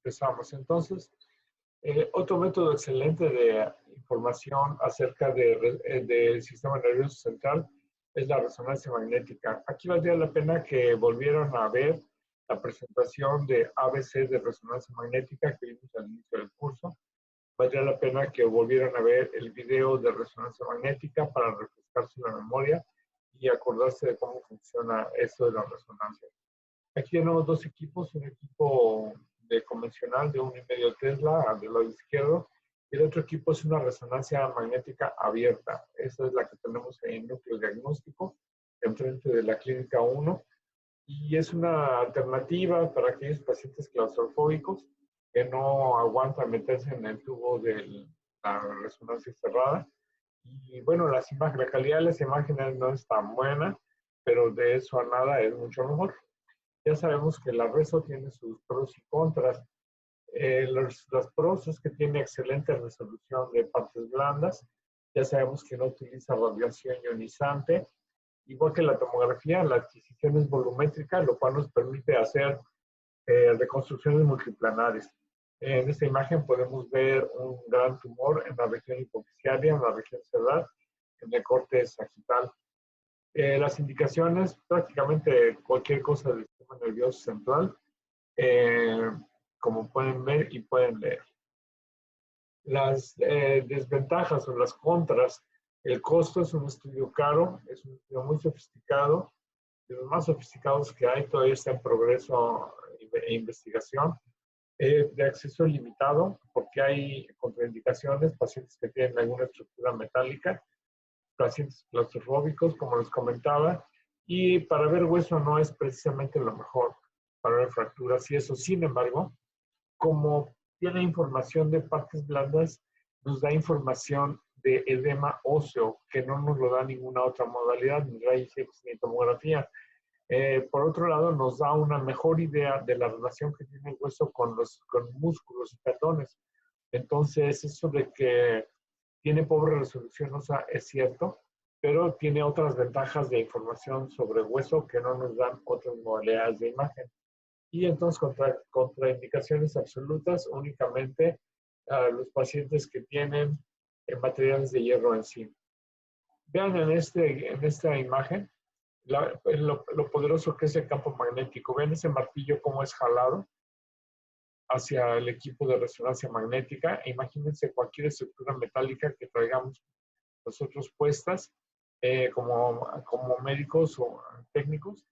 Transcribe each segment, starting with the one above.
empezamos. Entonces, otro método excelente de información acerca del sistema nervioso central es la resonancia magnética. Aquí valdría la pena que volvieran a ver la presentación de ABC de resonancia magnética que vimos al inicio del curso. Valdría la pena que volvieran a ver el video de resonancia magnética para refrescarse la memoria y acordarse de cómo funciona esto de la resonancia. Aquí tenemos dos equipos, un equipo convencional de 1,5 Tesla del lado izquierdo, y el otro equipo es una resonancia magnética abierta. Esa es la que tenemos en el núcleo diagnóstico, enfrente de la clínica 1, y es una alternativa para aquellos pacientes claustrofóbicos que no aguantan meterse en el tubo de la resonancia cerrada. Y bueno, la calidad de las imágenes no es tan buena, pero de eso a nada es mucho mejor. Ya sabemos que la reso tiene sus pros y contras. Los pros es que tiene excelente resolución de partes blandas. Ya sabemos que no utiliza radiación ionizante. Igual que la tomografía, la adquisición es volumétrica, lo cual nos permite hacer reconstrucciones multiplanares. En esta imagen podemos ver un gran tumor en la región hipofisiaria, en la región cerebral, en el corte sagital. Las indicaciones, prácticamente cualquier cosa del sistema nervioso central, como pueden ver y pueden leer. Las desventajas o las contras: el costo es un estudio caro, es un estudio muy sofisticado, de los más sofisticados que hay, todavía está en progreso e investigación. De acceso limitado, porque hay contraindicaciones, pacientes que tienen alguna estructura metálica, pacientes claustrofóbicos, como les comentaba, y para ver hueso no es precisamente lo mejor para ver fracturas y eso. Sin embargo, como tiene información de partes blandas, nos da información de edema óseo, que no nos lo da ninguna otra modalidad, ni rayos X ni tomografía. Por otro lado, nos da una mejor idea de la relación que tiene el hueso con músculos y tendones. Entonces, eso de que tiene pobre resolución ósea es cierto, pero tiene otras ventajas de información sobre hueso que no nos dan otras modalidades de imagen. Y entonces, contraindicaciones absolutas únicamente a los pacientes que tienen materiales de hierro encima. Vean en esta imagen lo poderoso que es el campo magnético. Ven ese martillo cómo es jalado hacia el equipo de resonancia magnética. Imagínense cualquier estructura metálica que traigamos nosotros puestas como médicos o técnicos,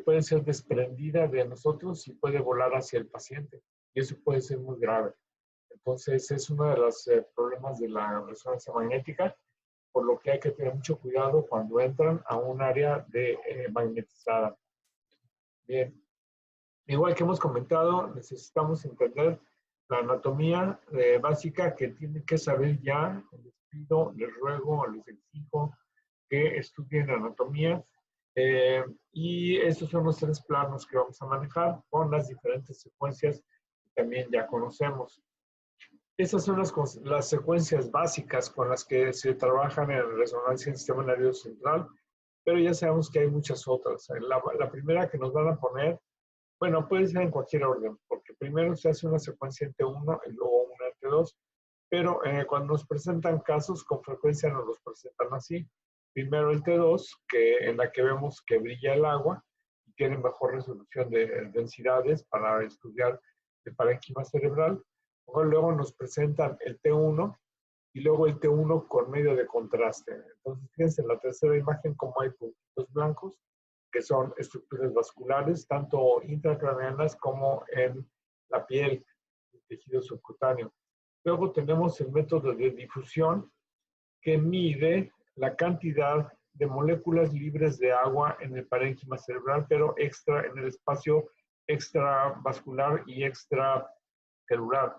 puede ser desprendida de nosotros y puede volar hacia el paciente. Y eso puede ser muy grave. Entonces, es uno de los problemas de la resonancia magnética, por lo que hay que tener mucho cuidado cuando entran a un área magnetizada. Bien, igual que hemos comentado, necesitamos entender la anatomía básica que tienen que saber ya. Les pido, les ruego, les exijo que estudien anatomía. Y estos son los 3 planos que vamos a manejar con las diferentes secuencias que también ya conocemos. Esas son las secuencias básicas con las que se trabajan en resonancia del sistema nervioso central, pero ya sabemos que hay muchas otras. La primera que nos van a poner, bueno, puede ser en cualquier orden, porque primero se hace una secuencia en T1 y luego una en T2, pero cuando nos presentan casos, con frecuencia nos los presentan así. Primero el T2, en la que vemos que brilla el agua y tiene mejor resolución de densidades para estudiar el parénquima cerebral. Luego nos presentan el T1 y luego el T1 con medio de contraste. Entonces, fíjense en la tercera imagen cómo hay puntitos blancos, que son estructuras vasculares, tanto intracraneanas como en la piel, el tejido subcutáneo. Luego tenemos el método de difusión, que mide la cantidad de moléculas libres de agua en el parénquima cerebral, pero en el espacio extravascular y extracelular.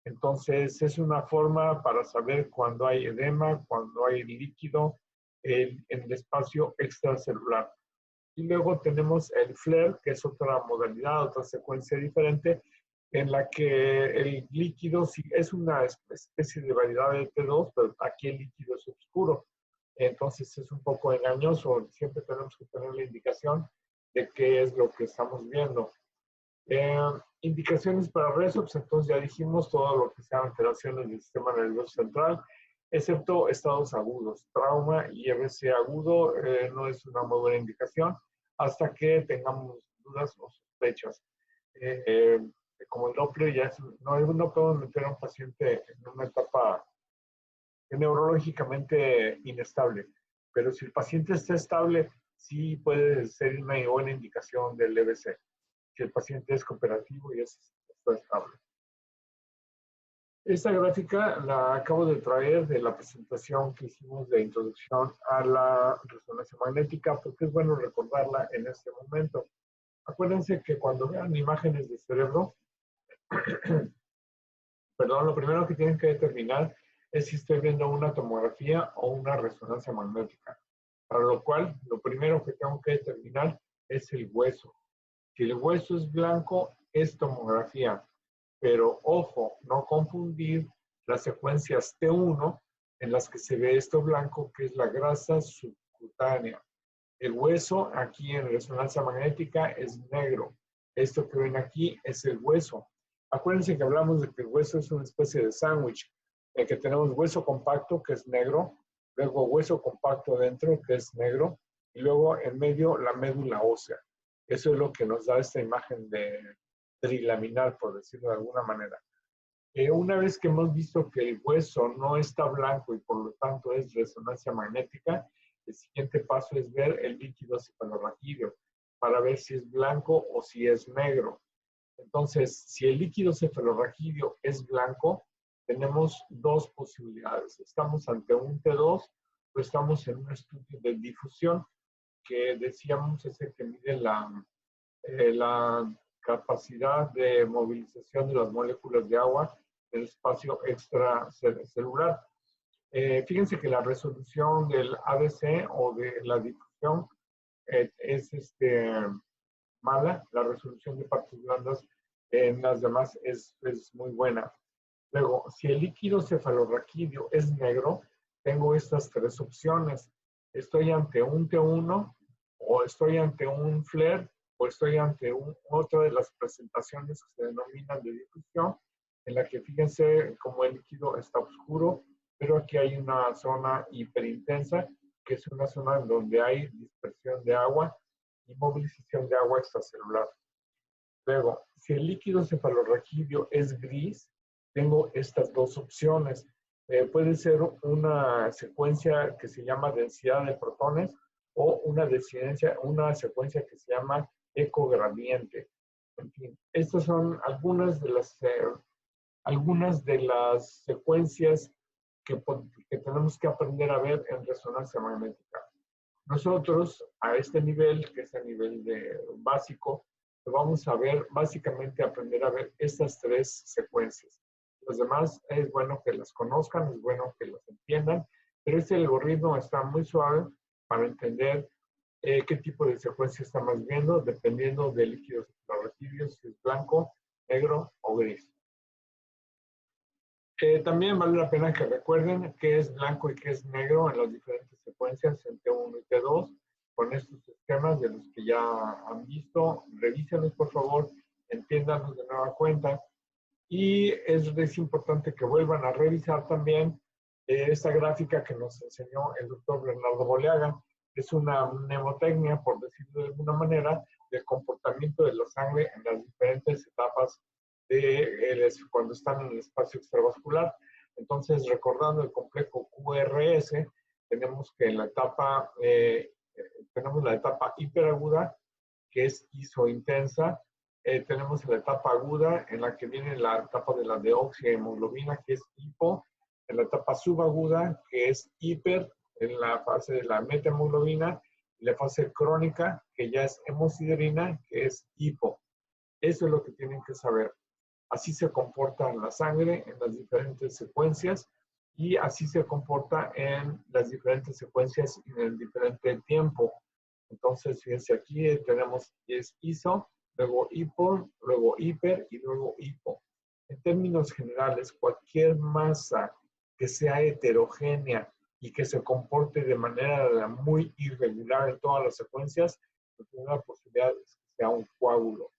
Entonces, es una forma para saber cuando hay edema, cuando hay líquido en el espacio extracelular. Y luego tenemos el FLAIR, que es otra modalidad, otra secuencia diferente, en la que el líquido es una especie de variedad de T2, pero aquí el líquido es oscuro. Entonces, es un poco engañoso. Siempre tenemos que tener la indicación de qué es lo que estamos viendo. Indicaciones para resops, entonces ya dijimos todo lo que sean alteraciones del sistema nervioso central, excepto estados agudos. Trauma y EBC agudo no es una muy buena indicación hasta que tengamos dudas o sospechas. Como el Doppler, ya no podemos meter a un paciente en una etapa neurológicamente inestable, pero si el paciente está estable, sí puede ser una buena indicación del EBC, si el paciente es cooperativo y está estable. Esta gráfica la acabo de traer de la presentación que hicimos de introducción a la resonancia magnética, porque es bueno recordarla en este momento. Acuérdense que cuando vean imágenes de cerebro, perdón, lo primero que tienen que determinar es si estoy viendo una tomografía o una resonancia magnética. Para lo cual, lo primero que tengo que determinar es el hueso. Si el hueso es blanco, es tomografía. Pero ojo, no confundir las secuencias T1 en las que se ve esto blanco, que es la grasa subcutánea. El hueso aquí en resonancia magnética es negro. Esto que ven aquí es el hueso. Acuérdense que hablamos de que el hueso es una especie de sándwich, en que tenemos hueso compacto, que es negro, luego hueso compacto dentro, que es negro, y luego en medio la médula ósea. Eso es lo que nos da esta imagen de trilaminar, por decirlo de alguna manera. Una vez que hemos visto que el hueso no está blanco y por lo tanto es resonancia magnética, el siguiente paso es ver el líquido cefalorraquídeo para ver si es blanco o si es negro. Entonces, si el líquido cefalorraquídeo es blanco, tenemos dos posibilidades. Estamos ante un T2 o estamos en un estudio de difusión que decíamos es el que mide la capacidad de movilización de las moléculas de agua en el espacio extracelular. Fíjense que la resolución del ABC o de la difusión es mala. La resolución de partes blandas en las demás es muy buena. Luego, si el líquido cefalorraquídeo es negro, tengo estas tres opciones. Estoy ante un T1 o estoy ante un FLAIR o estoy ante otra de las presentaciones que se denominan de difusión, en la que fíjense cómo el líquido está oscuro, pero aquí hay una zona hiperintensa, que es una zona en donde hay dispersión de agua y movilización de agua extracelular. Luego, si el líquido cefalorraquídeo es gris, tengo estas dos opciones. Puede ser una secuencia que se llama densidad de protones o una secuencia que se llama ecogradiente. En fin, estas son algunas de las secuencias que tenemos que aprender a ver en resonancia magnética. Nosotros, a este nivel, que es el nivel básico, vamos a ver, básicamente aprender a ver estas tres secuencias. Los demás es bueno que las conozcan, es bueno que las entiendan, pero este algoritmo está muy suave para entender qué tipo de secuencia estamos viendo, dependiendo del líquido cefalorraquídeo, si es blanco, negro o gris. También vale la pena que recuerden qué es blanco y qué es negro en las diferentes secuencias en T1 y T2 con estos esquemas de los que ya han visto. Revísenlos, por favor, entiéndanlos de nueva cuenta. Y es importante que vuelvan a revisar también esta gráfica que nos enseñó el doctor Bernardo Boleaga. Es una mnemotecnia, por decirlo de alguna manera, del comportamiento de la sangre en las diferentes etapas cuando están en el espacio extravascular. Entonces, recordando el complejo QRS, tenemos que en la etapa, tenemos la etapa hiperaguda, que es isointensa. Tenemos la etapa aguda, en la que viene la etapa de la deoxihemoglobina, que es hipo. En la etapa subaguda, que es hiper, en la fase de la metahemoglobina. Y la fase crónica, que ya es hemosiderina, que es hipo. Eso es lo que tienen que saber. Así se comporta en la sangre en las diferentes secuencias y así se comporta en las diferentes secuencias en el diferente tiempo. Entonces, fíjense, aquí tenemos es iso, luego hipo, luego hiper y luego hipo. En términos generales, cualquier masa que sea heterogénea y que se comporte de manera muy irregular en todas las secuencias, pues una posibilidad es que sea un coágulo.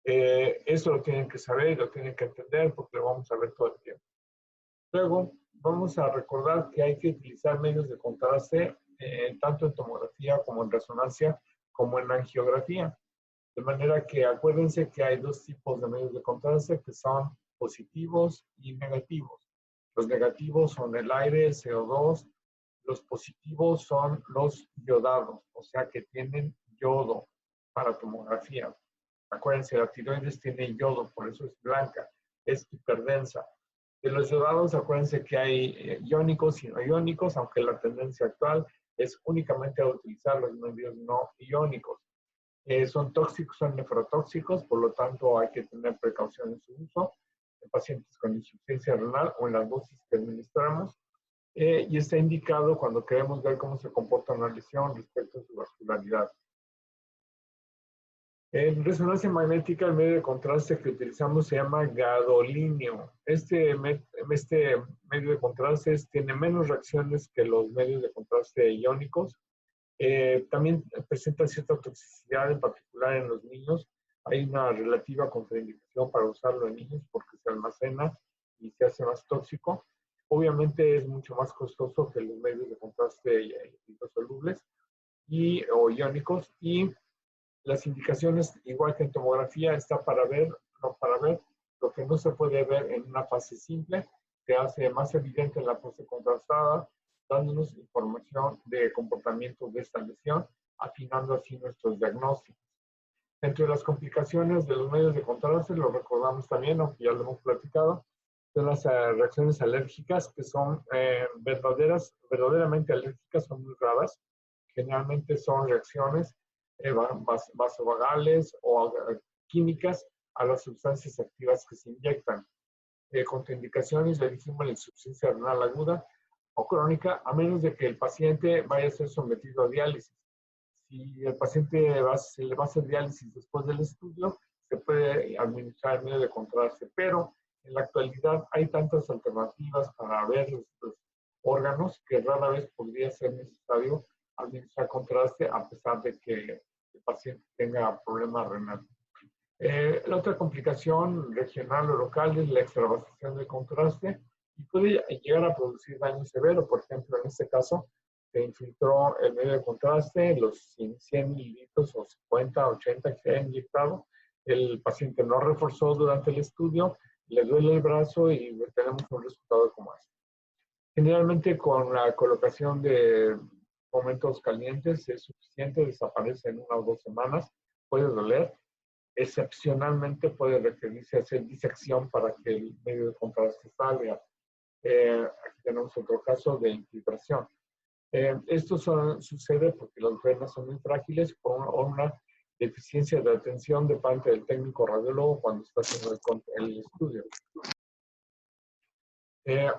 Eso lo tienen que saber y lo tienen que entender porque lo vamos a ver todo el tiempo. Luego, vamos a recordar que hay que utilizar medios de contraste tanto en tomografía como en resonancia, como en angiografía. De manera que acuérdense que hay dos tipos de medios de contraste que son positivos y negativos. Los negativos son el aire, el CO2. Los positivos son los yodados, o sea que tienen yodo para tomografía. Acuérdense, la tiroides tiene yodo, por eso es blanca, es hiperdensa. De los yodados, acuérdense que hay iónicos y no iónicos, aunque la tendencia actual es únicamente a utilizar los medios no iónicos. Son tóxicos, son nefrotóxicos, por lo tanto hay que tener precaución en su uso en pacientes con insuficiencia renal o en las dosis que administramos. Y está indicado cuando queremos ver cómo se comporta una lesión respecto a su vascularidad. En resonancia magnética, el medio de contraste que utilizamos se llama gadolínio. Este medio de contraste tiene menos reacciones que los medios de contraste iónicos. También presenta cierta toxicidad, en particular en los niños. Hay una relativa contraindicación para usarlo en niños porque se almacena y se hace más tóxico. Obviamente es mucho más costoso que los medios de contraste hidrosolubles o iónicos, y las indicaciones, igual que en tomografía, está para ver, no para ver lo que no se puede ver en una fase simple, se hace más evidente en la fase contrastada, dándonos información de comportamiento de esta lesión, afinando así nuestros diagnósticos. Entre las complicaciones de los medios de contraste, lo recordamos también, aunque ya lo hemos platicado, son las reacciones alérgicas, que son verdaderamente alérgicas, son muy raras. Generalmente son reacciones vasovagales o químicas a las sustancias activas que se inyectan. Contraindicaciones, le dijimos, la insuficiencia renal aguda o crónica, a menos de que el paciente vaya a ser sometido a diálisis. Si el paciente se le va a hacer diálisis después del estudio, se puede administrar el medio de contraste, pero en la actualidad hay tantas alternativas para ver los órganos que rara vez podría ser necesario administrar contraste a pesar de que el paciente tenga problemas renales. La otra complicación regional o local es la extravasación del contraste y puede llegar a producir daño severo. Por ejemplo, en este caso, se infiltró el medio de contraste, los 100 mililitros o 50, 80 que se ha inyectado. El paciente no reforzó durante el estudio, le duele el brazo y tenemos un resultado como este. Generalmente con la colocación de momentos calientes es suficiente, desaparece en 1 o 2 semanas, puede doler. Excepcionalmente puede requerirse hacer disección para que el medio de contraste salga. Aquí tenemos otro caso de infiltración. Esto sucede porque las venas son muy frágiles o una deficiencia de atención de parte del técnico radiólogo cuando está haciendo el estudio.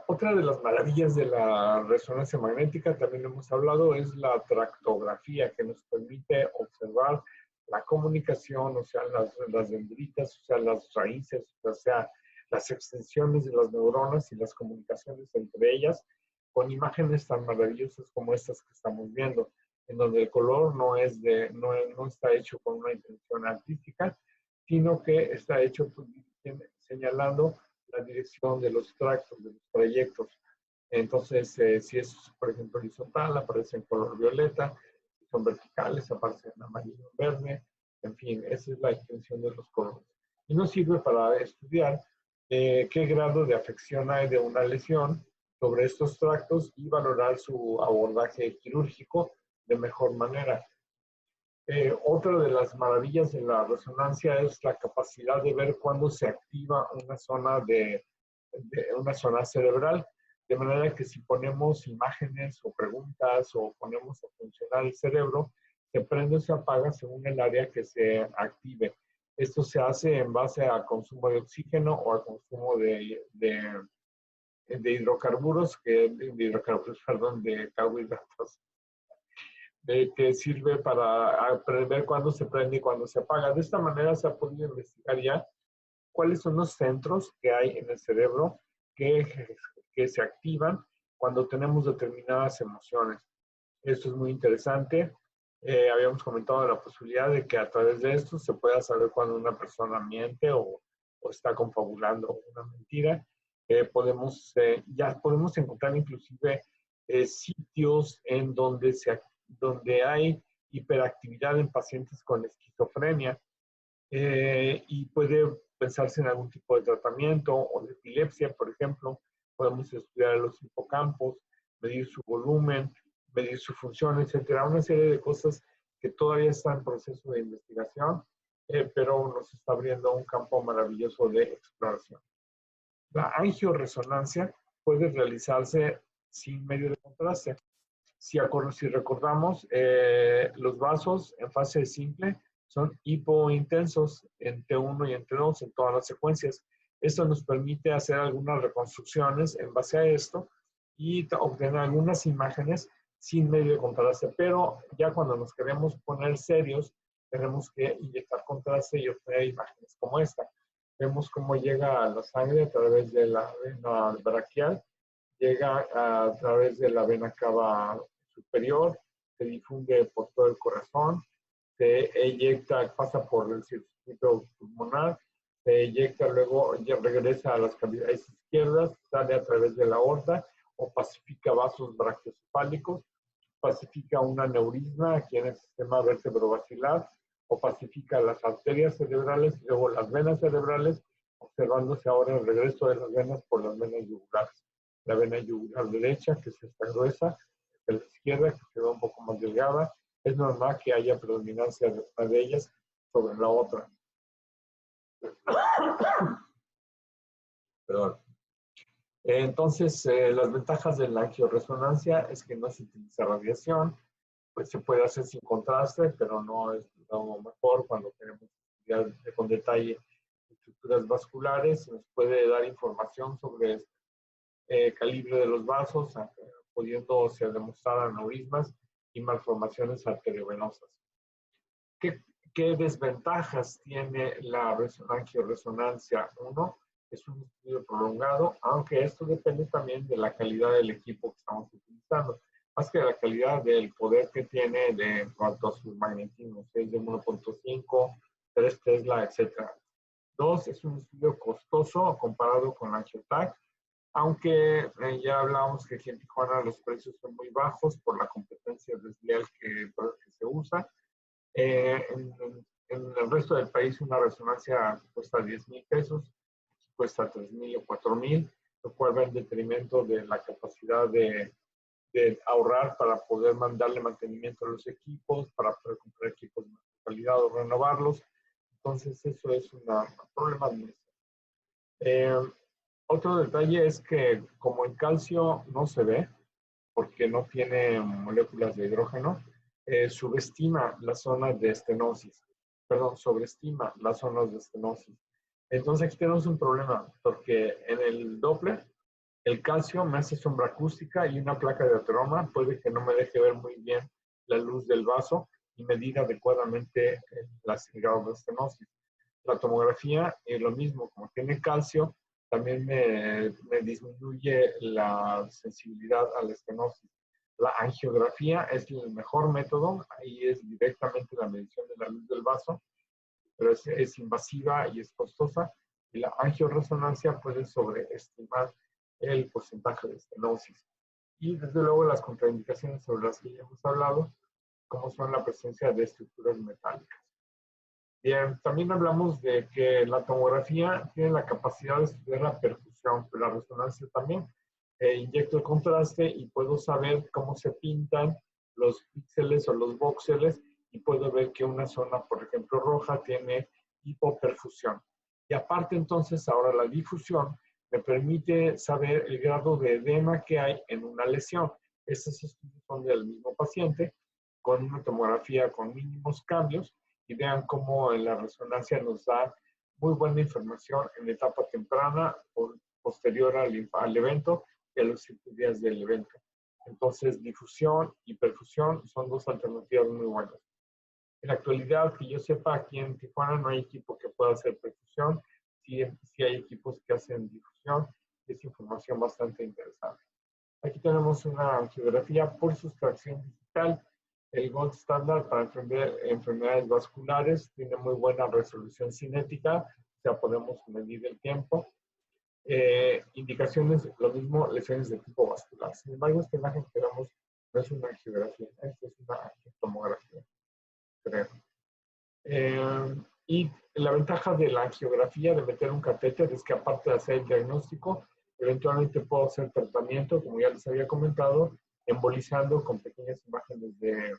Otra de las maravillas de la resonancia magnética, también hemos hablado, es la tractografía, que nos permite observar la comunicación, o sea, las dendritas, o sea, las raíces, o sea, las extensiones de las neuronas y las comunicaciones entre ellas, con imágenes tan maravillosas como estas que estamos viendo, en donde el color no está hecho con una intención artística, sino que está hecho señalando la dirección de los tractos, de los trayectos. Entonces, si es, por ejemplo, horizontal, aparece en color violeta; si son verticales, aparece en amarillo o verde. En fin, esa es la intención de los colores. Y nos sirve para estudiar qué grado de afección hay de una lesión sobre estos tractos y valorar su abordaje quirúrgico de mejor manera. Otra de las maravillas de la resonancia es la capacidad de ver cuándo se activa una zona una zona cerebral, de manera que si ponemos imágenes o preguntas o ponemos a funcionar el cerebro, se prende o se apaga según el área que se active. Esto se hace en base a consumo de oxígeno o al consumo de hidrocarburos, de carbohidratos, que sirve para prever cuándo se prende y cuándo se apaga. De esta manera se ha podido investigar ya cuáles son los centros que hay en el cerebro que se activan cuando tenemos determinadas emociones. Esto es muy interesante. Habíamos comentado la posibilidad de que a través de esto se pueda saber cuando una persona miente o está confabulando una mentira. Ya podemos encontrar inclusive sitios en donde hay hiperactividad en pacientes con esquizofrenia y puede pensarse en algún tipo de tratamiento o de epilepsia, por ejemplo. Podemos estudiar los hipocampos, medir su volumen, medir su función, etcétera. Una serie de cosas que todavía están en proceso de investigación, pero nos está abriendo un campo maravilloso de exploración. La angioresonancia puede realizarse sin medio de contraste. Si recordamos, los vasos en fase simple son hipointensos en T1 y en T2 en todas las secuencias. Esto nos permite hacer algunas reconstrucciones en base a esto y obtener algunas imágenes sin medio de contraste. Pero ya cuando nos queremos poner serios, tenemos que inyectar contraste y obtener imágenes como esta. Vemos cómo llega a la sangre a través de la vena braquial, llega a través de la vena cava superior, se difunde por todo el corazón, se eyecta, pasa por el circuito pulmonar, se eyecta, luego ya regresa a las cavidades izquierdas, sale a través de la aorta o pacifica vasos brachiocefálicos, pacifica un aneurisma aquí en el sistema vertebrovascular o pacifica las arterias cerebrales y luego las venas cerebrales, observándose ahora el regreso de las venas por las venas yugulares. La vena yugular derecha, que es esta gruesa, la izquierda, que queda un poco más delgada. Es normal que haya predominancia de una de ellas sobre la otra. Perdón. Entonces, las ventajas de la angioresonancia es que no se utiliza radiación, pues se puede hacer sin contraste, pero no es lo mejor cuando queremos estudiar con detalle estructuras vasculares. Nos puede dar información sobre calibre de los vasos, pudiendo demostrar aneurismas y malformaciones arteriovenosas. ¿Qué desventajas tiene la angioresonancia 1? Es un estudio prolongado, aunque esto depende también de la calidad del equipo que estamos utilizando. Más que de la calidad del poder que tiene de cuanto a su magnetismo, si es de 1.5, 3 Tesla, etc. 2, es un estudio costoso comparado con la Angiotac, aunque ya hablábamos que aquí en Tijuana los precios son muy bajos por la competencia desleal que se usa. En el resto del país una resonancia cuesta 10,000 pesos, cuesta 3,000 o 4,000, lo cual va en detrimento de la capacidad de ahorrar para poder mandarle mantenimiento a los equipos, para poder comprar equipos de mejor calidad o renovarlos. Entonces eso es un problema administrativo. Otro detalle es que como el calcio no se ve, porque no tiene moléculas de hidrógeno, subestima las zonas de estenosis. Perdón, sobreestima las zonas de estenosis. Entonces aquí tenemos un problema, porque en el Doppler, el calcio me hace sombra acústica y una placa de ateroma puede que no me deje ver muy bien la luz del vaso y medir adecuadamente las grados de estenosis. La tomografía es lo mismo, como tiene calcio, también me disminuye la sensibilidad a la estenosis. La angiografía es el mejor método, ahí es directamente la medición de la luz del vaso, pero es invasiva y es costosa. Y la angioresonancia puede sobreestimar el porcentaje de estenosis. Y desde luego las contraindicaciones sobre las que ya hemos hablado, como son la presencia de estructuras metálicas. Bien, también hablamos de que la tomografía tiene la capacidad de estudiar la perfusión, pero la resonancia también. Inyecto el contraste y puedo saber cómo se pintan los píxeles o los voxeles y puedo ver que una zona, por ejemplo, roja tiene hipoperfusión. Y aparte entonces, ahora la difusión me permite saber el grado de edema que hay en una lesión. Estos estudios son del mismo paciente con una tomografía con mínimos cambios y vean cómo en la resonancia nos da muy buena información en la etapa temprana o posterior al evento y a los 7 días del evento. Entonces, difusión y perfusión son dos alternativas muy buenas. En la actualidad, que yo sepa, aquí en Tijuana no hay equipo que pueda hacer perfusión, sí hay equipos que hacen difusión, y es información bastante interesante. Aquí tenemos una angiografía por sustracción digital el gold standard para enfermedades vasculares, tiene muy buena resolución cinética, o sea, podemos medir el tiempo. Indicaciones, lo mismo, lesiones de tipo vascular. Sin embargo, esta imagen que vemos no es una angiografía, esta es una tomografía, creo. Y la ventaja de la angiografía, de meter un catéter, es que aparte de hacer el diagnóstico, eventualmente puedo hacer tratamiento, como ya les había comentado, embolizando con pequeñas imágenes de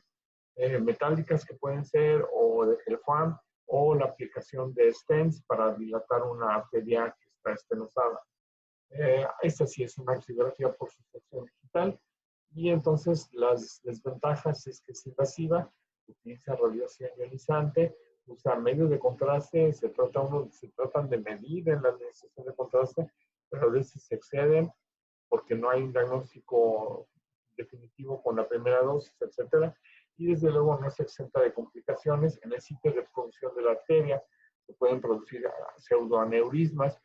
metálicas que pueden ser, o de gelfan, o la aplicación de stents para dilatar una arteria que está estenosada. Esta sí es una angiografía por sustracción digital, y entonces las desventajas es que es invasiva, utiliza radiación ionizante, usa medios de contraste, se tratan de medir en la administración de contraste, pero a veces se exceden porque no hay un diagnóstico definitivo con la primera dosis, etcétera. Y desde luego no se exenta de complicaciones en el sitio de producción de la arteria. Se pueden producir pseudoaneurismas,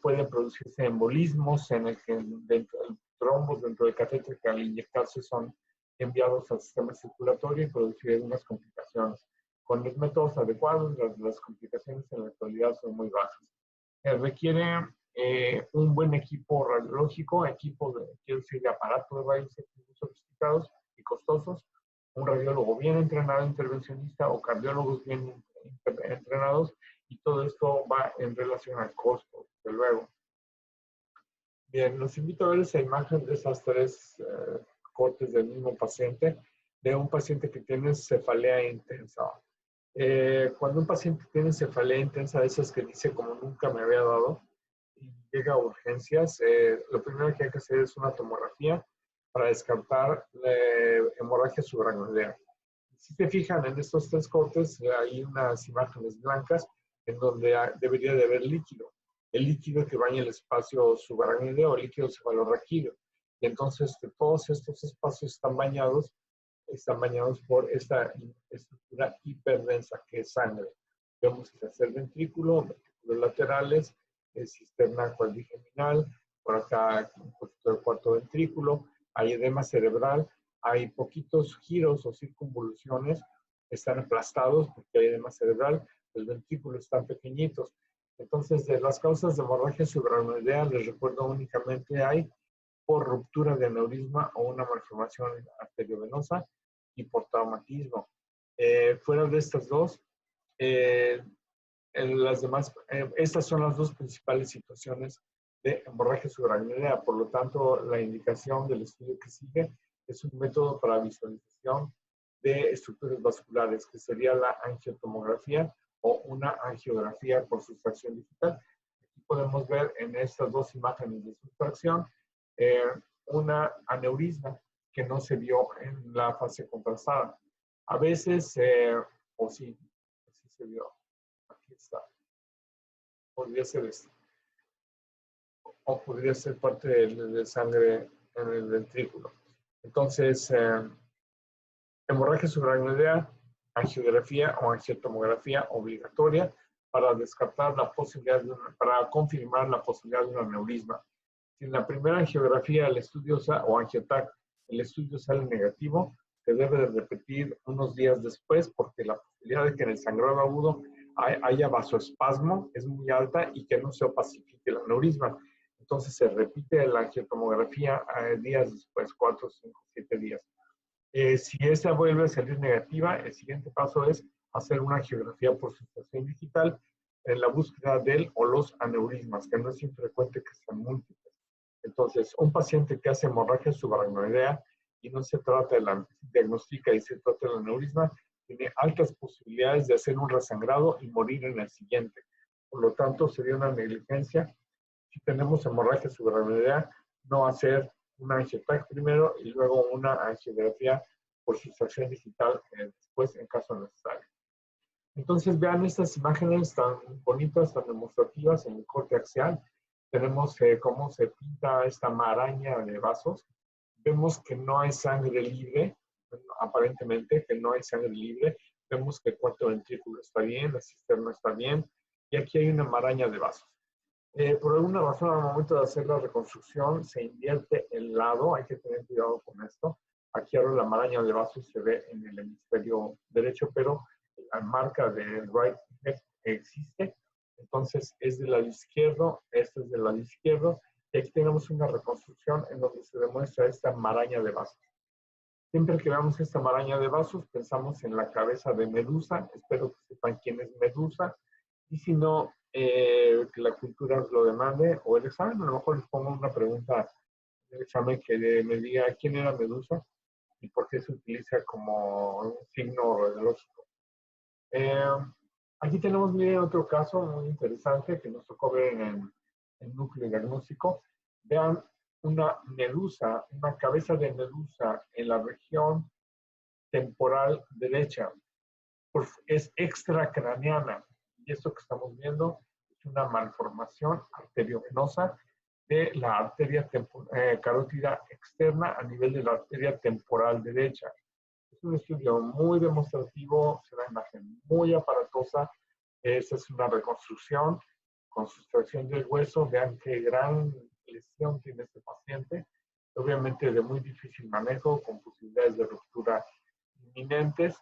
pueden producirse embolismos en el que trombos dentro del catéter que al inyectarse son enviados al sistema circulatorio y producir algunas complicaciones. Con los métodos adecuados, las complicaciones en la actualidad son muy bajas. Requiere un buen equipo radiológico, quiero decir, de aparatos de rayos muy sofisticados y costosos, un radiólogo bien entrenado, intervencionista, o cardiólogos bien entrenados, y todo esto va en relación al costo, desde luego. Bien, los invito a ver esa imagen de esas tres cortes del mismo paciente, de un paciente que tiene cefalea intensa. Cuando un paciente tiene cefalea intensa, de esas que dice como nunca me había dado, y llega a urgencias, lo primero que hay que hacer es una tomografía para descartar la hemorragia subaracnoidea. Si se fijan en estos tres cortes, hay unas imágenes blancas en donde debería de haber líquido. El líquido que baña el espacio subaracnoideo, el líquido cefalorraquídeo. Y entonces todos estos espacios están bañados por esta estructura hiperdensa que es sangre. Vemos el tercer ventrículo, ventrículos laterales, cisterna cuadrigeminal, por acá un poquito del cuarto ventrículo, hay edema cerebral, hay poquitos giros o circunvoluciones, están aplastados porque hay edema cerebral, los ventrículos están pequeñitos. Entonces, de las causas de hemorragia subaracnoidea, les recuerdo únicamente hay por ruptura de aneurisma o una malformación arteriovenosa y por traumatismo. Fuera de estas dos, las demás, estas son las dos principales situaciones de hemorragia subaracnoidea. Por lo tanto, la indicación del estudio que sigue es un método para visualización de estructuras vasculares, que sería la angiotomografía o una angiografía por sustracción digital. Aquí podemos ver en estas dos imágenes de sustracción una aneurisma que no se vio en la fase contrastada. A veces, o sí se vio. Aquí está. Podría ser esto. O podría ser parte de sangre en el ventrículo. Entonces, hemorragia subaracnoidea, angiografía o angiotomografía obligatoria para descartar la posibilidad para confirmar la posibilidad de un aneurisma. Si en la primera angiografía el estudio o angiotac, el estudio sale negativo, se debe de repetir unos días después porque la posibilidad de que en el sangrado agudo haya vasoespasmo es muy alta y que no se opacifique el aneurisma. Entonces se repite la angiotomografía días después, 4, 5, 7 días. Si esa vuelve a salir negativa, el siguiente paso es hacer una angiografía por sustracción digital en la búsqueda del o los aneurismas, que no es infrecuente que sean múltiples. Entonces, un paciente que hace hemorragia subaracnoidea y no se trata de la diagnostica y se trata del aneurisma, tiene altas posibilidades de hacer un resangrado y morir en el siguiente. Por lo tanto, sería una negligencia, si tenemos hemorragia subaracnoidea, no hacer una angiotac primero y luego una angiografía por sustracción digital después en caso necesario. Entonces vean estas imágenes tan bonitas, tan demostrativas en el corte axial. Tenemos cómo se pinta esta maraña de vasos. Vemos que no hay sangre libre, aparentemente que no hay sangre libre. Vemos que el cuarto ventrículo está bien, la cisterna está bien, y aquí hay una maraña de vasos. Por alguna razón, al momento de hacer la reconstrucción, se invierte el lado, hay que tener cuidado con esto. Aquí ahora la maraña de vasos se ve en el hemisferio derecho, pero la marca de right neck existe. Entonces es del lado izquierdo, este es del lado izquierdo, y aquí tenemos una reconstrucción en donde se demuestra esta maraña de vasos. Siempre que veamos esta maraña de vasos, pensamos en la cabeza de Medusa. Espero que sepan quién es Medusa. Y si no, que la cultura os lo demande, o el examen, a lo mejor les pongo una pregunta en el examen que me diga quién era Medusa y por qué se utiliza como un signo radiológico. Aquí tenemos, miren, otro caso muy interesante que nos tocó ver en el núcleo diagnóstico. Vean una medusa, una cabeza de medusa en la región temporal derecha. Es extracraneana. Y esto que estamos viendo es una malformación arteriovenosa de la arteria carótida externa a nivel de la arteria temporal derecha. Es un estudio muy demostrativo, es una imagen muy aparatosa. Esa es una reconstrucción con sustracción del hueso. Vean qué gran lesión tiene este paciente. Obviamente de muy difícil manejo, con posibilidades de ruptura inminentes.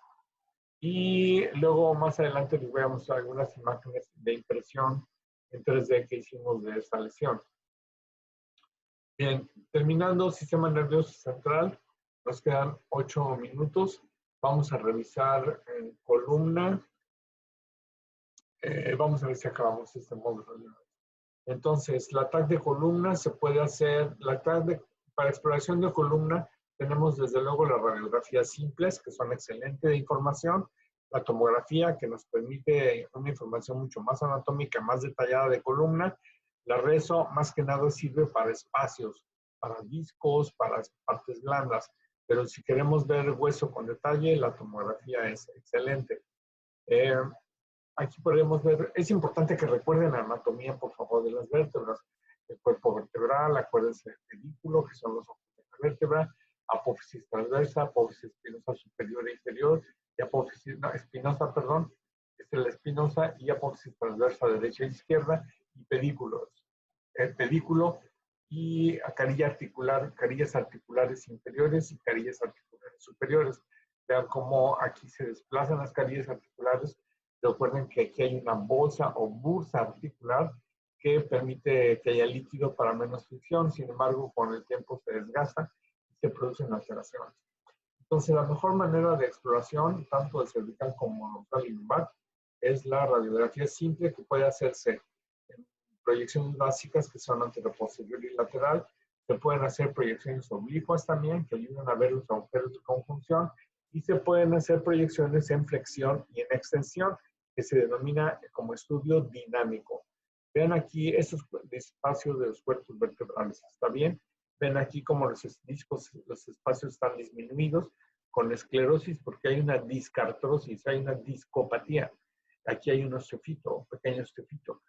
Y luego más adelante les voy a mostrar algunas imágenes de impresión en 3D que hicimos de esta lesión. Bien, terminando sistema nervioso central, nos quedan 8 minutos. Vamos a revisar columna. Vamos a ver si acabamos este módulo. Entonces, la TAC de columna se puede hacer, para exploración de columna tenemos desde luego las radiografías simples, que son excelentes de información, la tomografía, que nos permite una información mucho más anatómica, más detallada de columna. La reso, más que nada, sirve para espacios, para discos, para partes blandas, pero si queremos ver hueso con detalle, la tomografía es excelente. Aquí podemos ver, es importante que recuerden la anatomía, por favor, de las vértebras. El cuerpo vertebral, acuérdense del pedículo, que son los ojos de la vértebra, apófisis transversa, apófisis espinosa superior e inferior, y apófisis espinosa, perdón, es la espinosa, y apófisis transversa derecha e izquierda, y pedículos. El pedículo y carilla articular, carillas articulares inferiores y carillas articulares superiores. Vean cómo aquí se desplazan las carillas articulares. Recuerden que aquí hay una bolsa o bursa articular que permite que haya líquido para menos fricción. Sin embargo, con el tiempo se desgasta y se producen alteraciones. Entonces, la mejor manera de exploración, tanto de cervical como dorsal y lumbar, es la radiografía simple, que puede hacerse en proyecciones básicas que son anteroposterior y lateral. Se pueden hacer proyecciones oblicuas también, que ayudan a ver los agujeros de conjunción. Y se pueden hacer proyecciones en flexión y en extensión, que se denomina como estudio dinámico. Vean aquí estos espacios de los cuerpos vertebrales, ¿está bien? Ven aquí como los discos, los espacios están disminuidos con la esclerosis porque hay una discartrosis, hay una discopatía. Aquí hay un osteofito, un pequeño osteofito.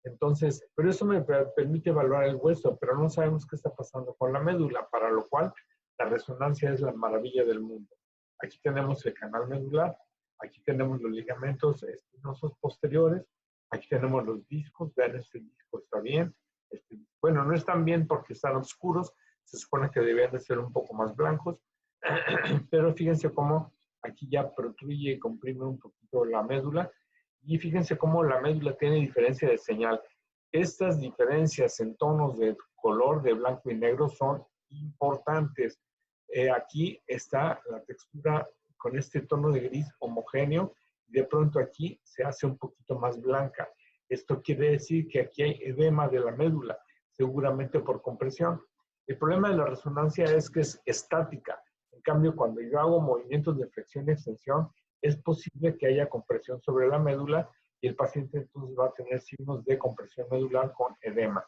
Entonces, pero eso me permite evaluar el hueso, pero no sabemos qué está pasando con la médula, para lo cual la resonancia es la maravilla del mundo. Aquí tenemos el canal medular, aquí tenemos los ligamentos espinosos posteriores, aquí tenemos los discos. Vean, este disco está bien. Bueno, no están bien porque están oscuros, se supone que deberían de ser un poco más blancos, pero fíjense cómo aquí ya protruye y comprime un poquito la médula, y fíjense cómo la médula tiene diferencia de señal. Estas diferencias en tonos de color de blanco y negro son importantes. Aquí está la textura con este tono de gris homogéneo, y de pronto aquí se hace un poquito más blanca. Esto quiere decir que aquí hay edema de la médula, seguramente por compresión. El problema de la resonancia es que es estática. En cambio, cuando yo hago movimientos de flexión y extensión, es posible que haya compresión sobre la médula y el paciente entonces va a tener signos de compresión medular con edema.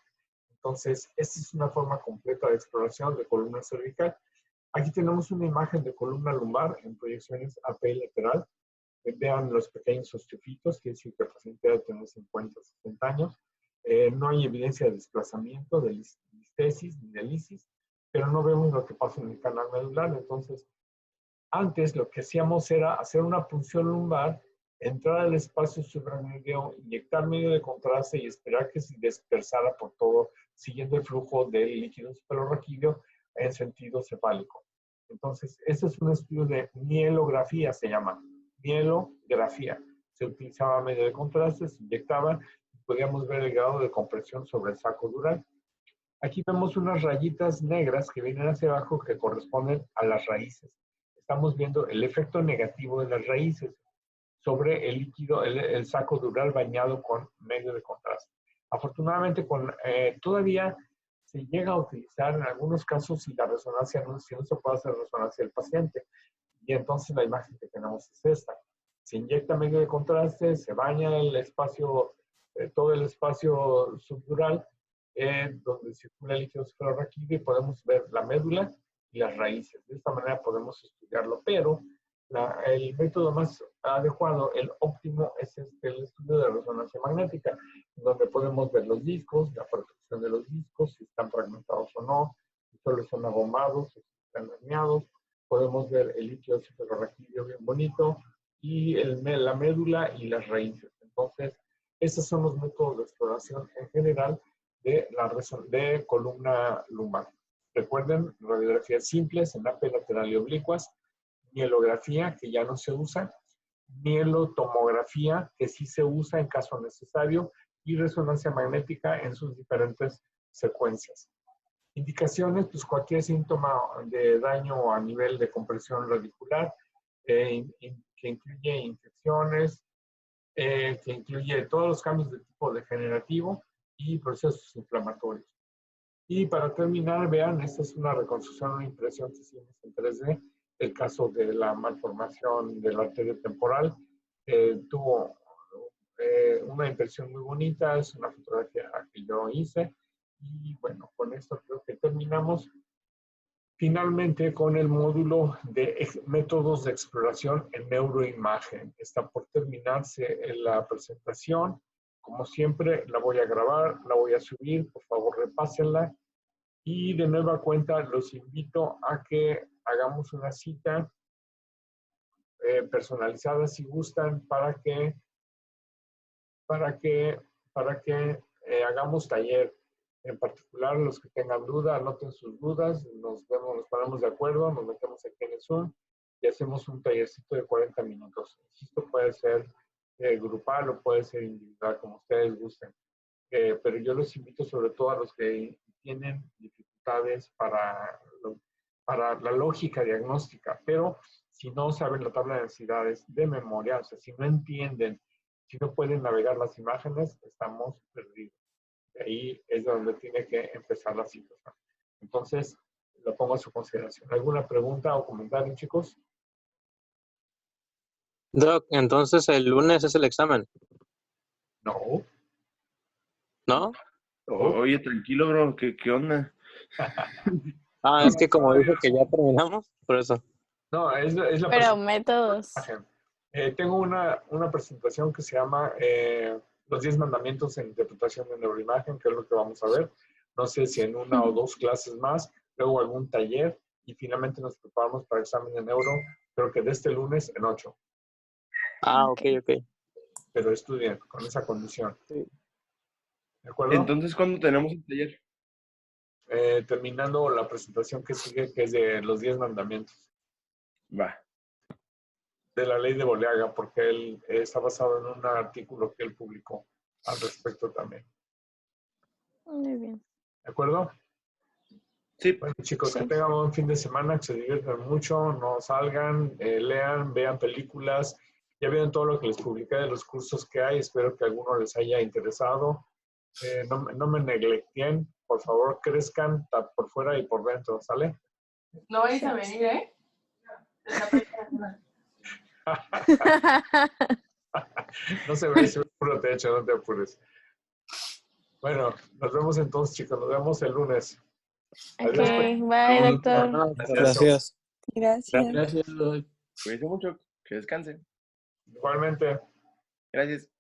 Entonces, esta es una forma completa de exploración de columna cervical. Aquí tenemos una imagen de columna lumbar en proyecciones AP y lateral. Vean los pequeños osteofitos, que es decir que el paciente debe tener 50 60 años. No hay evidencia de desplazamiento, de listesis ni de lisis, pero no vemos lo que pasa en el canal medular. Entonces, antes lo que hacíamos era hacer una punción lumbar, entrar al espacio supranuclear, inyectar medio de contraste y esperar que se dispersara por todo, siguiendo el flujo del líquido suprarraquídeo en sentido cefálico. Entonces, ese es un estudio de mielografía, se llama. Mielografía. Se utilizaba medio de contraste, se inyectaba, y podíamos ver el grado de compresión sobre el saco dural. Aquí vemos unas rayitas negras que vienen hacia abajo que corresponden a las raíces. Estamos viendo el efecto negativo de las raíces sobre el líquido, el saco dural bañado con medio de contraste. Afortunadamente, todavía se llega a utilizar en algunos casos si la resonancia si no se puede hacer resonancia del paciente. Y entonces la imagen que tenemos es esta. Se inyecta medio de contraste, se baña el espacio, todo el espacio subdural, donde circula el líquido cefalorraquídeo, y podemos ver la médula y las raíces. De esta manera podemos estudiarlo, pero el método más adecuado, el óptimo, es el estudio de resonancia magnética, donde podemos ver los discos, la protección de los discos, si están fragmentados o no, si solo son agombados, si están dañados. Podemos ver el líquido cefalorraquídeo bien bonito, y la médula y las raíces. Entonces, esos son los métodos de exploración en general de columna lumbar. Recuerden, radiografías simples en AP lateral y oblicuas, mielografía, que ya no se usa, mielotomografía, que sí se usa en caso necesario, y resonancia magnética en sus diferentes secuencias. Indicaciones, pues cualquier síntoma de daño a nivel de compresión radicular, que incluye infecciones, que incluye todos los cambios de tipo degenerativo y procesos inflamatorios. Y para terminar, vean, esta es una reconstrucción, una impresión que hicimos en 3D, el caso de la malformación de la arteria temporal. Tuvo una impresión muy bonita, es una fotografía que yo hice. Y bueno, con esto creo que terminamos. Finalmente, con el módulo de métodos de exploración en neuroimagen. Está por terminarse la presentación. Como siempre, la voy a grabar, la voy a subir. Por favor, repásenla. Y de nueva cuenta, los invito a que hagamos una cita personalizada, si gustan, para que hagamos taller. En particular, los que tengan duda, anoten sus dudas, nos ponemos de acuerdo, nos metemos aquí en el Zoom y hacemos un tallercito de 40 minutos. Esto puede ser grupal o puede ser individual, como ustedes gusten. Pero yo los invito sobre todo a los que tienen dificultades para la lógica diagnóstica, pero si no saben la tabla de necesidades de memoria, o sea, si no entienden, si no pueden navegar las imágenes, estamos perdidos. Ahí es donde tiene que empezar la situación. Entonces, lo pongo a su consideración. ¿Alguna pregunta o comentario, chicos? Doc, entonces el lunes es el examen, No. ¿no? Oye, tranquilo, bro. ¿Qué onda? Es que como dijo que ya terminamos, por eso. No, es la Pero métodos. Tengo una presentación que se llama Los 10 mandamientos en interpretación de neuroimagen, que es lo que vamos a ver. No sé si en una o dos clases más, luego algún taller, y finalmente nos preparamos para el examen de neuro, creo que de este lunes en 8. Ok. Pero estudien con esa condición. Sí. ¿De acuerdo? Entonces, ¿cuándo tenemos el taller? Terminando la presentación que sigue, que es de los 10 mandamientos. Va. De la ley de Boleaga, porque él está basado en un artículo que él publicó al respecto también. Muy bien. ¿De acuerdo? Sí. Bueno, chicos, Sí. que tengan un fin de semana, que se diviertan mucho, no salgan, lean, vean películas. Ya vieron todo lo que les publiqué de los cursos que hay. Espero que alguno les haya interesado. No me neglecten. Por favor, crezcan por fuera y por dentro, ¿sale? No vais a venir, ¿eh? No se ve, es puro techo, no te apures. Bueno, nos vemos entonces, chicos. Nos vemos el lunes. Ok, Adiós. bye, doctor. Gracias. Gracias. Gracias. Cuídense mucho. Que descansen. Igualmente. Gracias.